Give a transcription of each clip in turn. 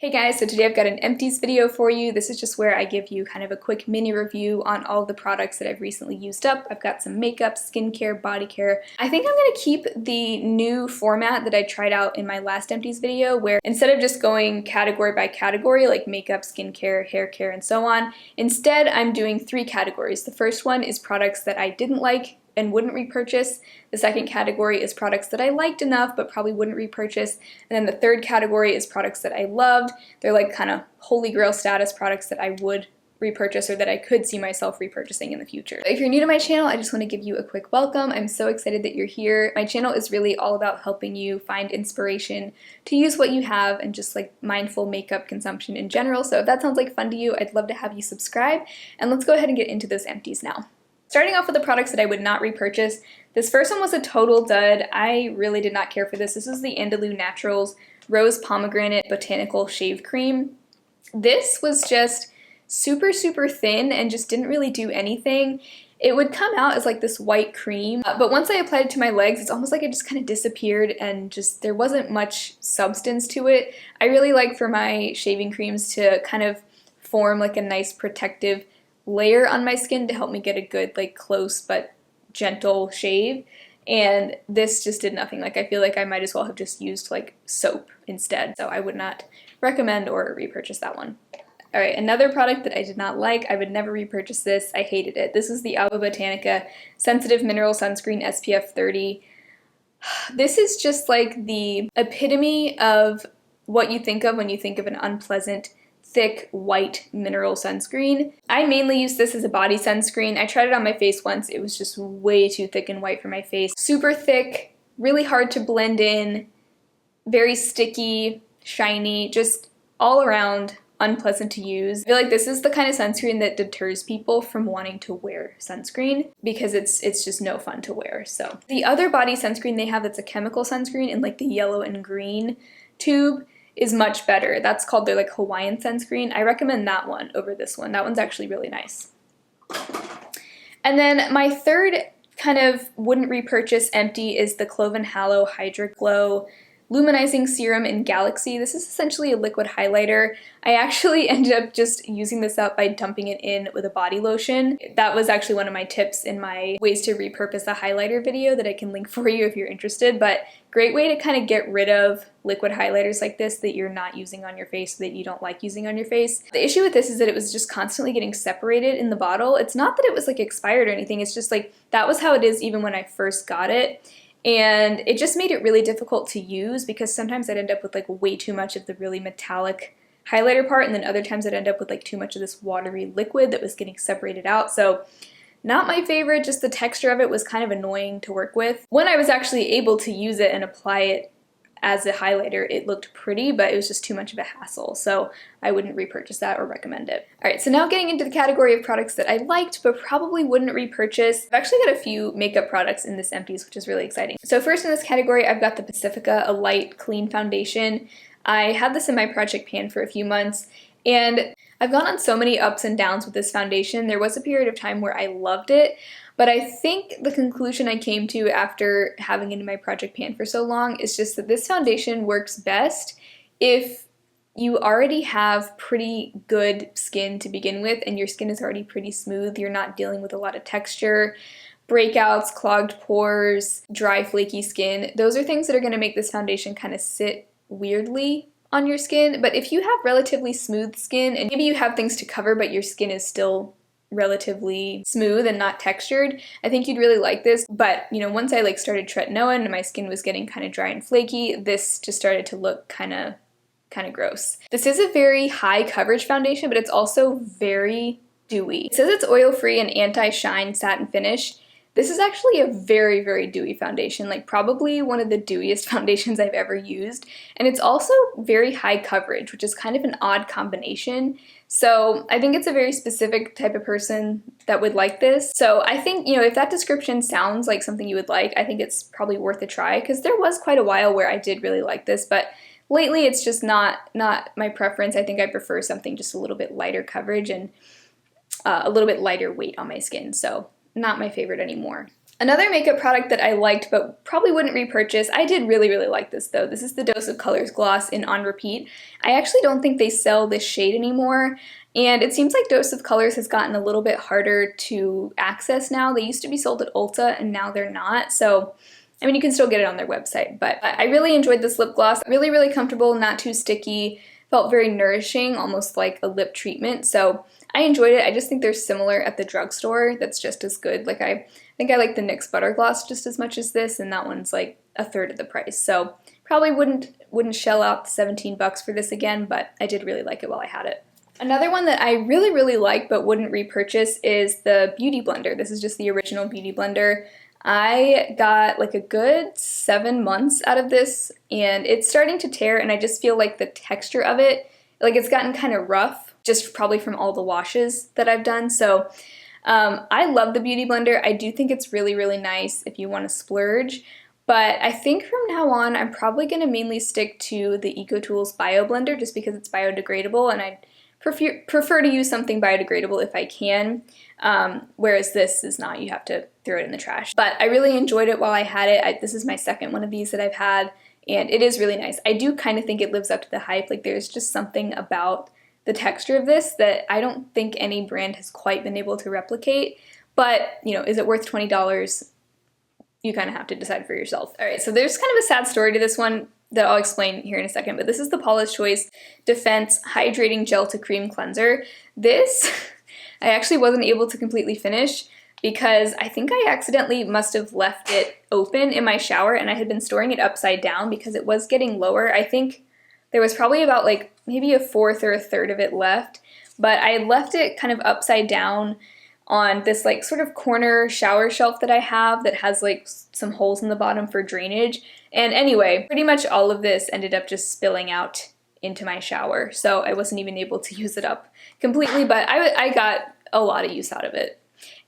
Hey guys, so today I've got an empties video for you. This is just where I give you kind of a quick mini review on all the products that I've recently used up. I've got some makeup, skincare, body care. I think I'm going to keep the new format that I tried out in my last empties video, where instead of just going category by category like makeup, skincare, hair care, and so on, instead I'm doing 3 categories. The first one is products that I didn't like and wouldn't repurchase. The second category is products that I liked enough but probably wouldn't repurchase. And then the third category is products that I loved. They're like kind of holy grail status products that I would repurchase or that I could see myself repurchasing in the future. If you're new to my channel, I just want to give you a quick welcome. I'm so excited that you're here. My channel is really all about helping you find inspiration to use what you have and just like mindful makeup consumption in general. So if that sounds like fun to you, I'd love to have you subscribe. And let's go ahead and get into those empties now. Starting off with the products that I would not repurchase, this first one was a total dud. I really did not care for this. This is the Andalou Naturals Rose Pomegranate Botanical Shave Cream. This was just super thin and just didn't really do anything. It would come out as like this white cream, but once I applied it to my legs, it's almost like it just kind of disappeared and just there wasn't much substance to it. I really like for my shaving creams to kind of form like a nice protective layer on my skin to help me get a good like close but gentle shave, and this just did nothing. Like I feel like I might as well have just used like soap instead, so I would not recommend or repurchase that one. Alright, another product that I did not like, I would never repurchase this, I hated it. This is the Alba Botanica Sensitive Mineral Sunscreen SPF 30. This is just like the epitome of what you think of when you think of an unpleasant thick white mineral sunscreen. I mainly use this as a body sunscreen. I tried it on my face once. It was just way too thick and white for my face. Super thick, really hard to blend in, very sticky, shiny, just all around unpleasant to use. I feel like this is the kind of sunscreen that deters people from wanting to wear sunscreen because it's just no fun to wear. So the other body sunscreen they have that's a chemical sunscreen in like the yellow and green tube is much better. That's called their like Hawaiian sunscreen. I recommend that one over this one. That one's actually really nice. And then my third kind of wouldn't repurchase empty is the Cloven Halo Hydra Glow Luminizing Serum in Galaxy. This is essentially a liquid highlighter. I actually ended up just using this up by dumping it in with a body lotion. That was actually one of my tips in my ways to repurpose a highlighter video that I can link for you if you're interested, but great way to kind of get rid of liquid highlighters like this that you're not using on your face, that you don't like using on your face. The issue with this is that it was just constantly getting separated in the bottle. It's not that it was like expired or anything, it's just like that was how it is even when I first got it. And it just made it really difficult to use because sometimes I'd end up with like way too much of the really metallic highlighter part, and then other times I'd end up with like too much of this watery liquid that was getting separated out. So not my favorite, just the texture of it was kind of annoying to work with. When I was actually able to use it and apply it as a highlighter, it looked pretty, but it was just too much of a hassle, so I wouldn't repurchase that or recommend it. Alright, so now getting into the category of products that I liked but probably wouldn't repurchase. I've actually got a few makeup products in this empties, which is really exciting. So first in this category, I've got the Pacifica, a light, clean foundation. I had this in my project pan for a few months, and I've gone on so many ups and downs with this foundation. There was a period of time where I loved it, but I think the conclusion I came to after having it in my project pan for so long is just that this foundation works best if you already have pretty good skin to begin with and your skin is already pretty smooth. You're not dealing with a lot of texture, breakouts, clogged pores, dry flaky skin. Those are things that are going to make this foundation kind of sit weirdly on your skin. But if you have relatively smooth skin and maybe you have things to cover but your skin is still relatively smooth and not textured, I think you'd really like this. But you know, once I like started tretinoin and my skin was getting kind of dry and flaky, this just started to look kind of gross. This is a very high coverage foundation, but it's also very dewy. It says it's oil-free and anti-shine satin finish. This is actually a very dewy foundation, like probably one of the dewiest foundations I've ever used. And it's also very high coverage, which is kind of an odd combination. So I think it's a very specific type of person that would like this. So I think, you know, if that description sounds like something you would like, I think it's probably worth a try, because there was quite a while where I did really like this, but lately it's just not my preference. I think I prefer something just a little bit lighter coverage and a little bit lighter weight on my skin. So not my favorite anymore. Another makeup product that I liked but probably wouldn't repurchase, I did really like this though. This is the Dose of Colors Gloss in On Repeat. I actually don't think they sell this shade anymore, and it seems like Dose of Colors has gotten a little bit harder to access now. They used to be sold at Ulta and now they're not, so I mean you can still get it on their website. But I really enjoyed this lip gloss. Really comfortable, not too sticky, felt very nourishing, almost like a lip treatment, so I enjoyed it. I just think they're similar at the drugstore that's just as good. Like I think I like the NYX Butter Gloss just as much as this, and that one's like a third of the price. So probably wouldn't shell out the 17 bucks for this again, but I did really like it while I had it. Another one that I really like but wouldn't repurchase is the Beauty Blender. This is just the original Beauty Blender. I got like a good 7 months out of this, and it's starting to tear, and I just feel like the texture of it, like it's gotten kind of rough, just probably from all the washes that I've done. So I love the Beauty Blender. I do think it's really nice if you want to splurge, but I think from now on I'm probably going to mainly stick to the EcoTools Bio Blender just because it's biodegradable, and I prefer to use something biodegradable if I can, whereas this is not. You have to throw it in the trash. But I really enjoyed it while I had it. This is my second one of these that I've had, and it is really nice. I do kind of think it lives up to the hype. Like there's just something about the texture of this that I don't think any brand has quite been able to replicate, but you know, is it worth $20? You kind of have to decide for yourself. All right, so there's kind of a sad story to this one that I'll explain here in a second, but this is the Paula's Choice Defense Hydrating Gel to Cream Cleanser. This, I actually wasn't able to completely finish because I think I accidentally must have left it open in my shower, and I had been storing it upside down because it was getting lower. I think there was probably about like maybe a fourth or a third of it left, but I left it kind of upside down on this like sort of corner shower shelf that I have that has like some holes in the bottom for drainage. And anyway, pretty much all of this ended up just spilling out into my shower, so I wasn't even able to use it up completely, but I got a lot of use out of it.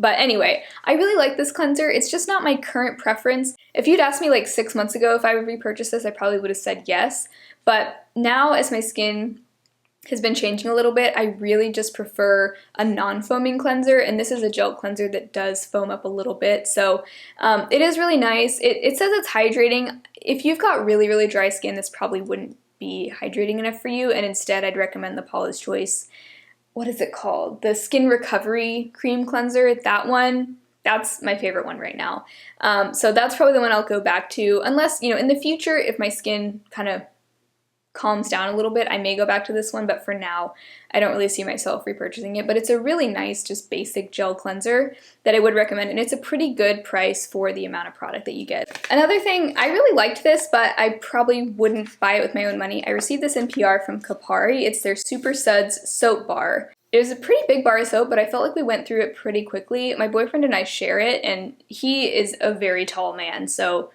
But anyway, I really like this cleanser. It's just not my current preference. If you'd asked me like 6 months ago if I would repurchase this, I probably would have said yes. But now as my skin has been changing a little bit, I really just prefer a non-foaming cleanser, and this is a gel cleanser that does foam up a little bit. So it is really nice. It says it's hydrating. If you've got really dry skin, this probably wouldn't be hydrating enough for you, and instead I'd recommend the Paula's Choice, what is it called? The Skin Recovery Cream Cleanser. That one, that's my favorite one right now. So that's probably the one I'll go back to, unless, you know, in the future, if my skin kind of calms down a little bit, I may go back to this one, but for now, I don't really see myself repurchasing it. But it's a really nice, just basic gel cleanser that I would recommend, and it's a pretty good price for the amount of product that you get. Another thing, I really liked this, but I probably wouldn't buy it with my own money. I received this in PR from Kapari. It's their Super Suds soap bar. It was a pretty big bar of soap, but I felt like we went through it pretty quickly. My boyfriend and I share it, and he is a very tall man, so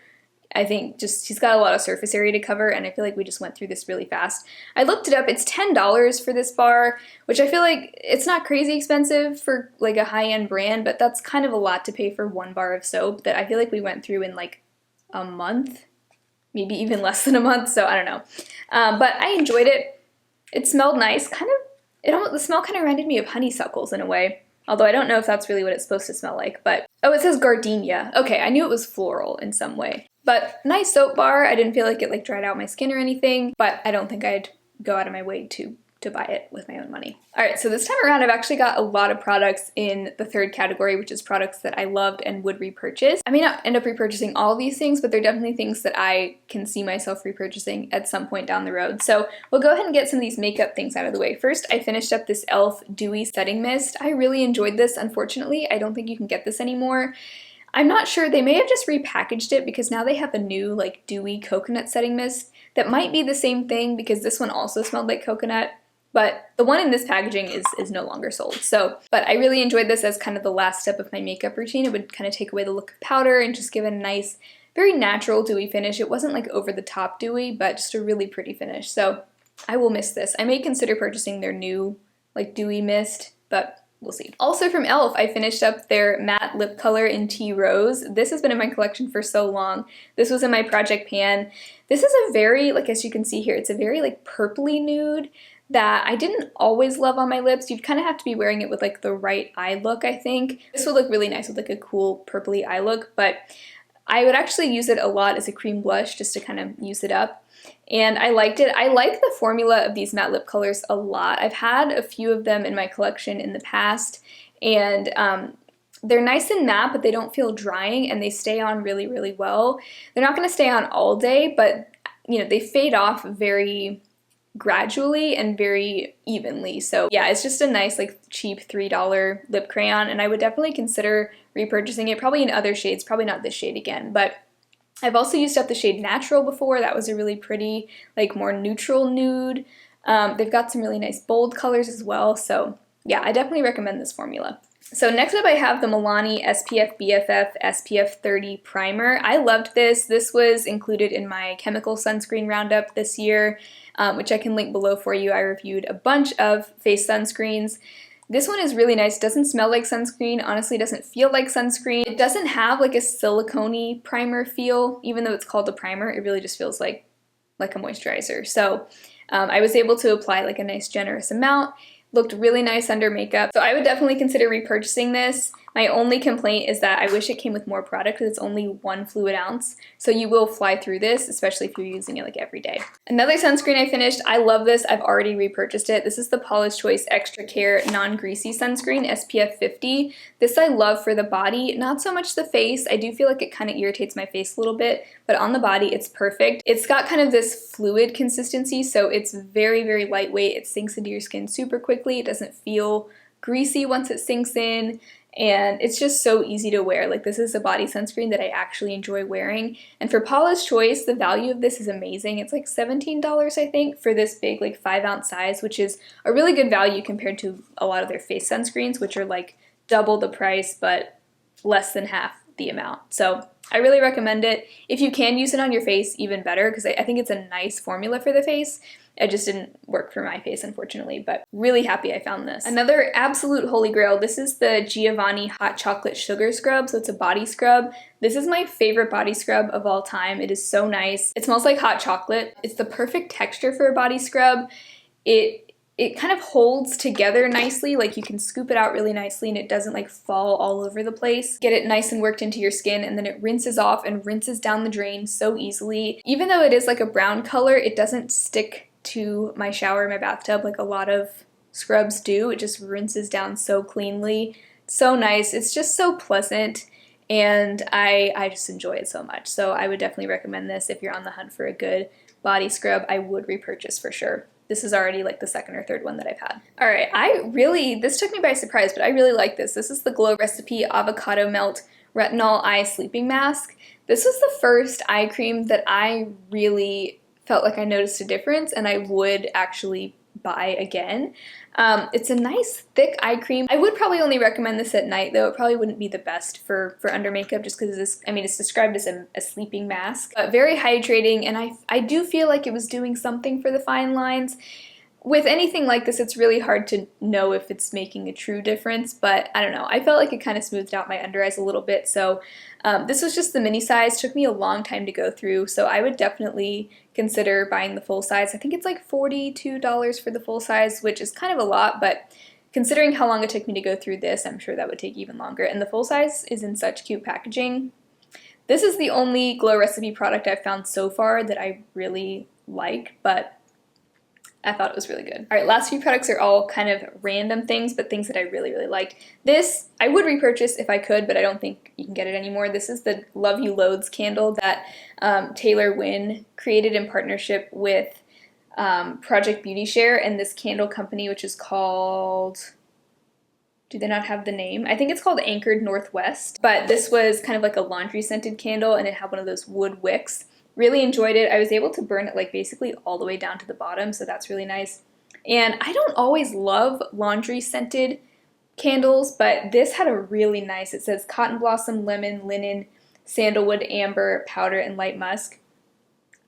I think just he's got a lot of surface area to cover, and I feel like we just went through this really fast. I looked it up. It's $10 for this bar, which I feel like it's not crazy expensive for like a high-end brand, but that's kind of a lot to pay for one bar of soap that I feel like we went through in like a month, maybe even less than a month, so I don't know. But I enjoyed it. It smelled nice. The smell kind of reminded me of honeysuckles in a way, although I don't know if that's really what it's supposed to smell like, but oh, it says gardenia. Okay, I knew it was floral in some way. But nice soap bar. I didn't feel like it like dried out my skin or anything, but I don't think I'd go out of my way to buy it with my own money. All right, so this time around I've actually got a lot of products in the third category, which is products that I loved and would repurchase. I may not end up repurchasing all of these things, but they're definitely things that I can see myself repurchasing at some point down the road. So we'll go ahead and get some of these makeup things out of the way. First, I finished up this e.l.f. Dewy Setting Mist. I really enjoyed this. Unfortunately, I don't think you can get this anymore. I'm not sure, they may have just repackaged it because now they have a new like dewy coconut setting mist that might be the same thing because this one also smelled like coconut, but the one in this packaging is no longer sold. So, but I really enjoyed this as kind of the last step of my makeup routine. It would kind of take away the look of powder and just give it a nice, very natural dewy finish. It wasn't like over the top dewy, but just a really pretty finish. So I will miss this. I may consider purchasing their new like dewy mist, but we'll see. Also from e.l.f., I finished up their matte lip color in Tea Rose. This has been in my collection for so long. This was in my project pan. This is a very, like as you can see here, it's a very like purpley nude that I didn't always love on my lips. You'd kind of have to be wearing it with like the right eye look, I think. This would look really nice with like a cool purpley eye look, but I would actually use it a lot as a cream blush just to kind of use it up. And I liked it. I like the formula of these matte lip colors a lot. I've had a few of them in my collection in the past, and they're nice and matte, but they don't feel drying, and they stay on really, really well. They're not going to stay on all day, but you know, they fade off very gradually and very evenly. So yeah, it's just a nice like cheap $3 lip crayon, and I would definitely consider repurchasing it, probably in other shades, probably not this shade again, but I've also used up the shade Natural before. That was a really pretty, like more neutral nude. They've got some really nice bold colors as well, so yeah, I definitely recommend this formula. So next up I have the Milani SPF BFF SPF 30 Primer. I loved this. This was included in my chemical sunscreen roundup this year, which I can link below for you. I reviewed a bunch of face sunscreens. This one is really nice. Doesn't smell like sunscreen. Honestly, doesn't feel like sunscreen. It doesn't have like a silicone-y primer feel. Even though it's called a primer, it really just feels like a moisturizer. So I was able to apply like a nice generous amount. Looked really nice under makeup. So I would definitely consider repurchasing this. My only complaint is that I wish it came with more product because it's only 1 fluid ounce. So you will fly through this, especially if you're using it like every day. Another sunscreen I finished, I love this. I've already repurchased it. This is the Paula's Choice Extra Care Non-Greasy Sunscreen SPF 50. This I love for the body, not so much the face. I do feel like it kind of irritates my face a little bit, but on the body it's perfect. It's got kind of this fluid consistency, so it's very, very lightweight. It sinks into your skin super quickly. It doesn't feel greasy once it sinks in. And it's just so easy to wear. Like, this is a body sunscreen that I actually enjoy wearing. And for Paula's Choice, the value of this is amazing. It's like $17, I think, for this big like 5 ounce size, which is a really good value compared to a lot of their face sunscreens, which are like double the price but less than half the amount. So I really recommend it. If you can use it on your face, even better, because I think it's a nice formula for the face. It just didn't work for my face, unfortunately, but really happy I found this. Another absolute holy grail, this is the Giovanni Hot Chocolate Sugar Scrub, so it's a body scrub. This is my favorite body scrub of all time. It is so nice. It smells like hot chocolate. It's the perfect texture for a body scrub. It kind of holds together nicely, like you can scoop it out really nicely and it doesn't like fall all over the place. Get it nice and worked into your skin, and then it rinses off and rinses down the drain so easily. Even though it is like a brown color, it doesn't stick to my shower, my bathtub, like a lot of scrubs do. It just rinses down so cleanly. So nice. It's just so pleasant, and I just enjoy it so much. So I would definitely recommend this if you're on the hunt for a good body scrub. I would repurchase for sure. This is already like the second or third one that I've had. All right, this took me by surprise, but I really like this. This is the Glow Recipe Avocado Melt Retinol Eye Sleeping Mask. This was the first eye cream that I really felt like I noticed a difference and I would actually buy again. It's a nice thick eye cream. I would probably only recommend this at night, though. It probably wouldn't be the best for under makeup just because it's described as a sleeping mask, but very hydrating, and I do feel like it was doing something for the fine lines. With anything like this, it's really hard to know if it's making a true difference, but I don't know. I felt like it kind of smoothed out my under eyes a little bit, so this was just the mini size. Took me a long time to go through, so I would definitely consider buying the full size. I think it's like $42 for the full size, which is kind of a lot, but considering how long it took me to go through this, I'm sure that would take even longer. And the full size is in such cute packaging. This is the only Glow Recipe product I've found so far that I really like, but I thought it was really good. All right, last few products are all kind of random things, but things that I really, really liked. This, I would repurchase if I could, but I don't think you can get it anymore. This is the Love You Loads candle that Taylor Wynn created in partnership with Project Beauty Share and this candle company, which is called, do they not have the name? I think it's called Anchored Northwest, but this was kind of like a laundry scented candle, and it had one of those wood wicks. Really enjoyed it. I was able to burn it like basically all the way down to the bottom, so that's really nice. And I don't always love laundry scented candles, but this had a really nice, it says cotton blossom, lemon, linen, sandalwood, amber, powder, and light musk.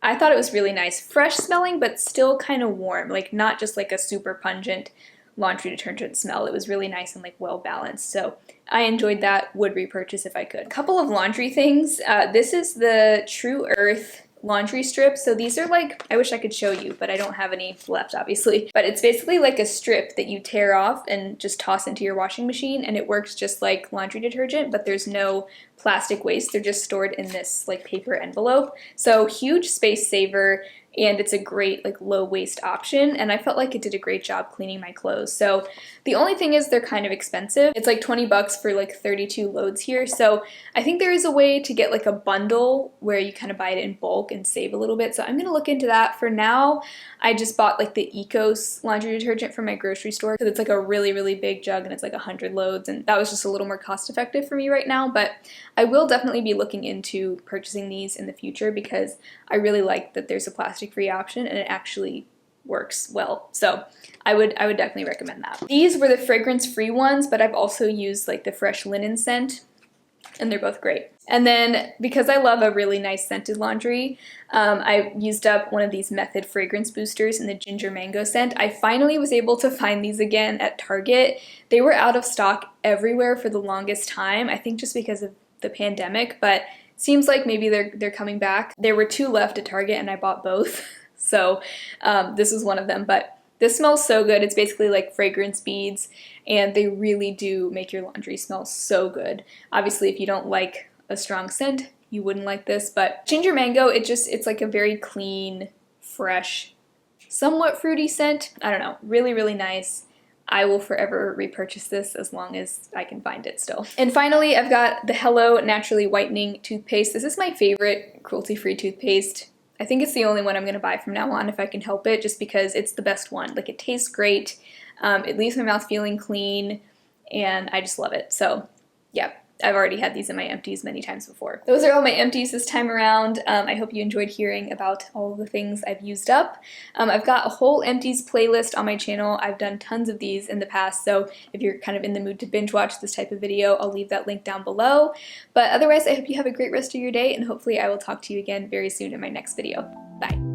I thought it was really nice. Fresh smelling, but still kind of warm, like not just like a super pungent laundry detergent smell. It was really nice and like well balanced, so I enjoyed that. Would repurchase if I could. A couple of laundry things. This is the True Earth laundry strip. So these are like, I wish I could show you, but I don't have any left obviously. But it's basically like a strip that you tear off and just toss into your washing machine, and it works just like laundry detergent, but there's no plastic waste. They're just stored in this like paper envelope. So huge space saver, and it's a great like low waste option, and I felt like it did a great job cleaning my clothes. So the only thing is they're kind of expensive. It's like 20 bucks for like 32 loads here. So I think there is a way to get like a bundle where you kind of buy it in bulk and save a little bit. So I'm gonna look into that. For now, I just bought like the Ecos laundry detergent from my grocery store because it's like a really, really big jug and it's like 100 loads, and that was just a little more cost effective for me right now. But I will definitely be looking into purchasing these in the future because I really like that there's a plastic-free option and it actually works well. So I would definitely recommend that. These were the fragrance-free ones, but I've also used like the fresh linen scent, and they're both great. And then because I love a really nice scented laundry, I used up one of these Method fragrance boosters in the ginger mango scent. I finally was able to find these again at Target. They were out of stock everywhere for the longest time, I think just because of the pandemic, but seems like maybe they're coming back. There were 2 left at Target and I bought both. So this is one of them, but this smells so good. It's basically like fragrance beads, and they really do make your laundry smell so good. Obviously, if you don't like a strong scent, you wouldn't like this, but ginger mango, it's like a very clean, fresh, somewhat fruity scent. I don't know, really, really nice. I will forever repurchase this as long as I can find it still. And finally, I've got the Hello Naturally Whitening toothpaste. This is my favorite cruelty-free toothpaste. I think it's the only one I'm going to buy from now on if I can help it, just because it's the best one. Like, it tastes great, it leaves my mouth feeling clean, and I just love it. So yeah, I've already had these in my empties many times before. Those are all my empties this time around. I hope you enjoyed hearing about all of the things I've used up. I've got a whole empties playlist on my channel. I've done tons of these in the past, so if you're kind of in the mood to binge watch this type of video, I'll leave that link down below. But otherwise, I hope you have a great rest of your day, and hopefully I will talk to you again very soon in my next video. Bye.